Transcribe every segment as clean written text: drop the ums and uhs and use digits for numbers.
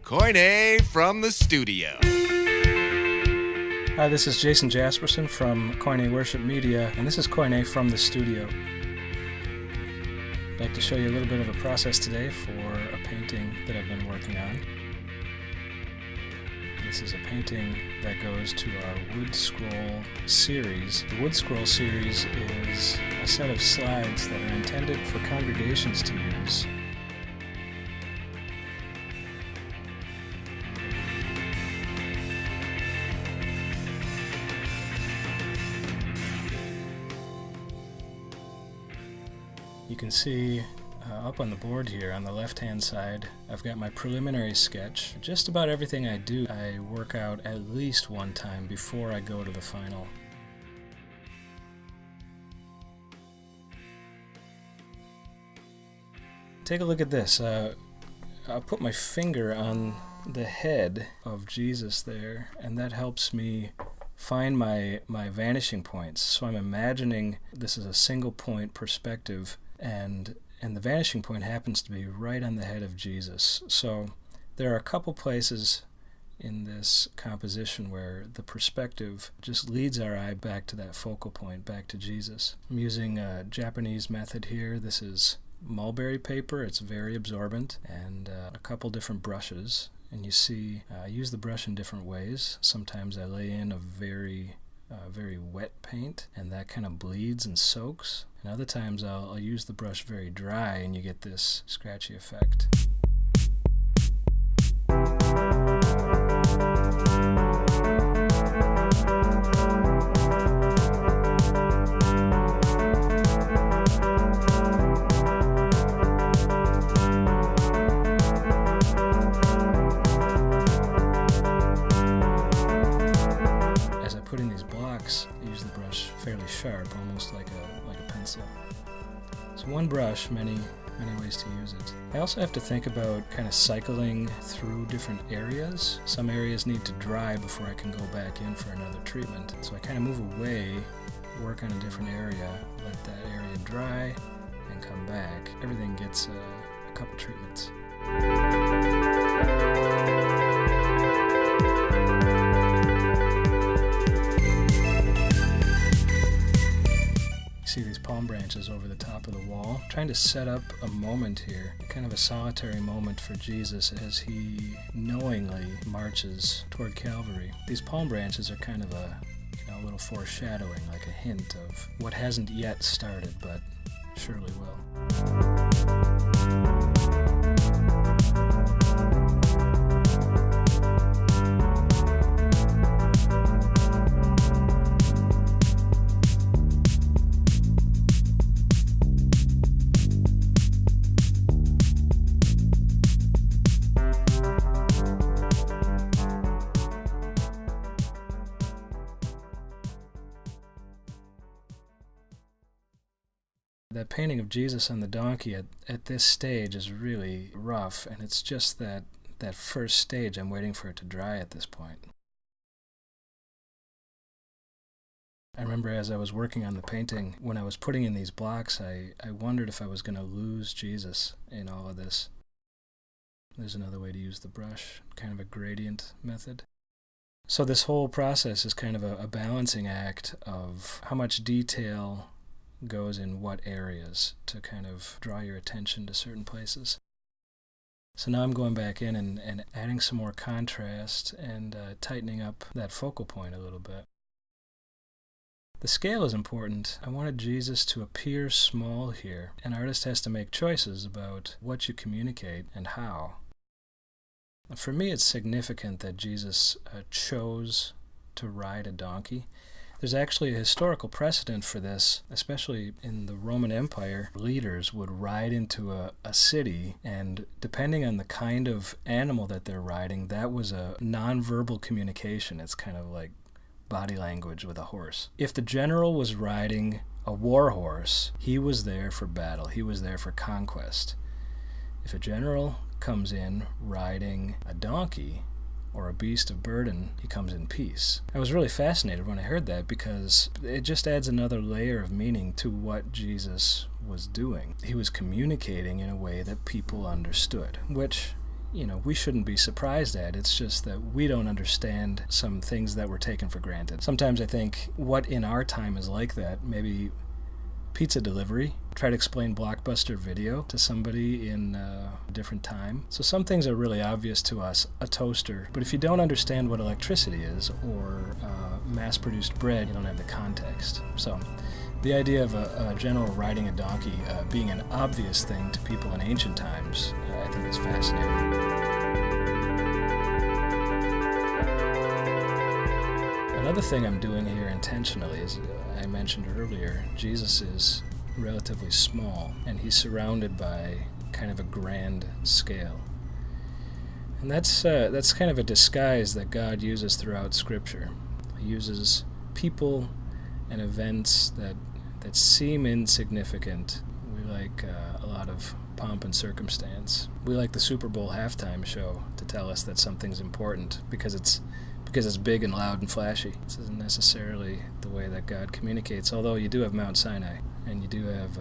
Koiné from the studio. Hi, this is Jason Jasperson from Koiné Worship Media, and this is Koiné from the studio. I'd like to show you a little bit of a process today for a painting that I've been working on. This is a painting that goes to our wood scroll series. The wood scroll series is a set of slides that are intended for congregations to use. You can see up on the board here on the left-hand side, I've got my preliminary sketch. Just about everything I do, I work out at least one time before I go to the final. Take a look at this. I'll put my finger on the head of Jesus there, and that helps me find my vanishing points. So I'm imagining this is a single point perspective, and the vanishing point happens to be right on the head of Jesus. So there are a couple places in this composition where the perspective just leads our eye back to that focal point, back to Jesus. I'm using a Japanese method here. This is mulberry paper. It's very absorbent, and a couple different brushes. And you see I use the brush in different ways. Sometimes I lay in a very wet paint, and that kind of bleeds and soaks. And other times I'll use the brush very dry, and you get this scratchy effect. As I put in these blocks, I use the brush fairly sharp, almost like a pencil. So one brush, many ways to use it. I also have to think about kind of cycling through different areas. Some areas need to dry before I can go back in for another treatment. So I kind of move away, work on a different area, let that area dry, and come back. Everything gets a couple treatments. See these palm branches over the top of the wall. I'm trying to set up a moment here, kind of a solitary moment for Jesus as he knowingly marches toward Calvary. These palm branches are kind of a little foreshadowing, like a hint of what hasn't yet started, but surely will. That painting of Jesus on the donkey at this stage is really rough, and it's just that first stage. I'm waiting for it to dry at this point. I remember as I was working on the painting, when I was putting in these blocks, I wondered if I was going to lose Jesus in all of this. There's another way to use the brush, kind of a gradient method. So this whole process is kind of a balancing act of how much detail goes in what areas to kind of draw your attention to certain places. So now I'm going back in and adding some more contrast and tightening up that focal point a little bit. The scale is important. I wanted Jesus to appear small here. An artist has to make choices about what you communicate and how. For me, it's significant that Jesus chose to ride a donkey. There's actually a historical precedent for this, especially in the Roman Empire. Leaders would ride into a city, and depending on the kind of animal that they're riding, that was a nonverbal communication. It's kind of like body language with a horse. If the general was riding a war horse, he was there for battle. He was there for conquest. If a general comes in riding a donkey, or a beast of burden, he comes in peace. I was really fascinated when I heard that because it just adds another layer of meaning to what Jesus was doing. He was communicating in a way that people understood, which we shouldn't be surprised at. It's just that we don't understand some things that were taken for granted. Sometimes I think what in our time is like that, maybe pizza delivery. Try to explain Blockbuster Video to somebody in a different time. So some things are really obvious to us, a toaster, but if you don't understand what electricity is or mass-produced bread, you don't have the context. So the idea of a general riding a donkey being an obvious thing to people in ancient times, I think is fascinating. Another thing I'm doing here intentionally is, I mentioned earlier, Jesus is relatively small, and he's surrounded by kind of a grand scale. And that's kind of a disguise that God uses throughout Scripture. He uses people and events that seem insignificant. We like a lot of pomp and circumstance. We like the Super Bowl halftime show to tell us that something's important because it's big and loud and flashy. This isn't necessarily the way that God communicates, although you do have Mount Sinai, and you do have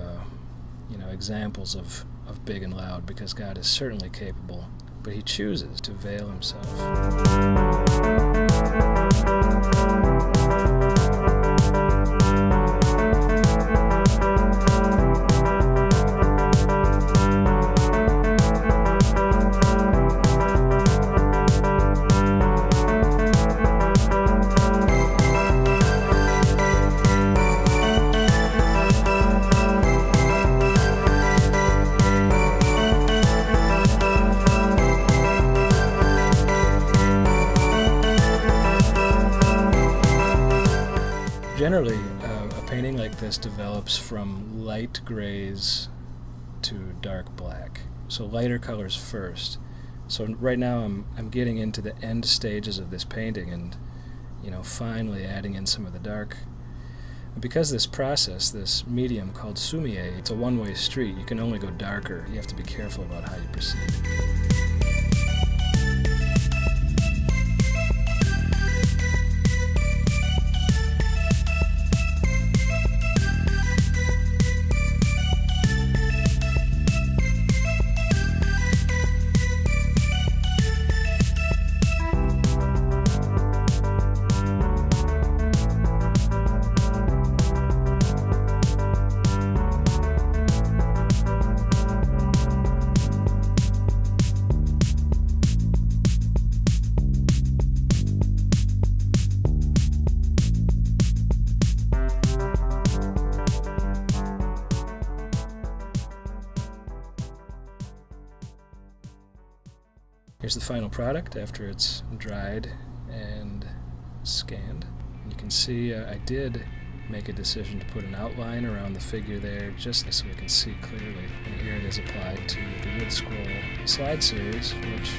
examples of big and loud, because God is certainly capable, but he chooses to veil himself. Generally, a painting like this develops from light grays to dark black. So lighter colors first. So right now I'm getting into the end stages of this painting and, finally adding in some of the dark. Because this process, this medium called sumie, it's a one-way street. You can only go darker. You have to be careful about how you proceed. Here's the final product after it's dried and scanned. You can see I did make a decision to put an outline around the figure there just so we can see clearly. And here it is applied to the wood scroll slide series, which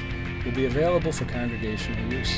will be available for congregational use.